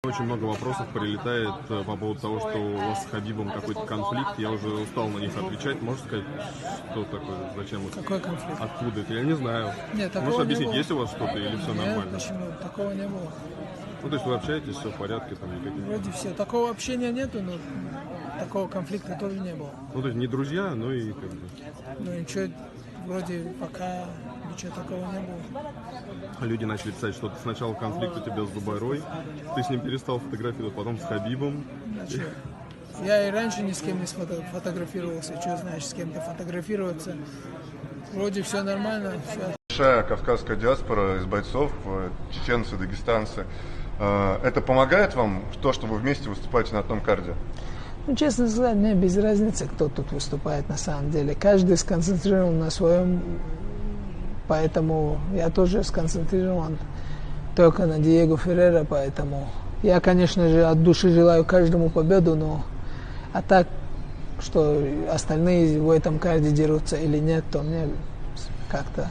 Очень много вопросов прилетает по поводу того, что у вас с Хабибом какой-то конфликт. Я уже устал на них отвечать. Можешь сказать, что такое, зачем это? Какой конфликт? Откуда это? Я не знаю. Нет, такого Можешь не объяснить, было. есть у вас что-то или все Нет, нормально? почему? Такого не было. Ну, то есть вы общаетесь, все в порядке, там никаких. Вроде все. Такого общения нету, но такого конфликта тоже не было. Ну, то есть не друзья, но и как бы. Ну ничего, вроде пока ничего такого не было. Люди начали писать, что сначала конфликт у тебя с Зубайрой, ты с ним перестал фотографировать, потом с Хабибом. Значит, я и раньше ни с кем не фотографировался. Что значит с кем-то фотографироваться? Вроде все нормально, все. Большая кавказская диаспора из бойцов, чеченцы, дагестанцы. Это помогает вам в то, что вы вместе выступаете на одном карде? Ну, честно сказать, мне без разницы, кто тут выступает на самом деле. Каждый сконцентрирован на своем, поэтому я тоже сконцентрирован только на Диего Феррера, поэтому я, конечно же, от души желаю каждому победу, но а так, что остальные в этом карде дерутся или нет, то мне как-то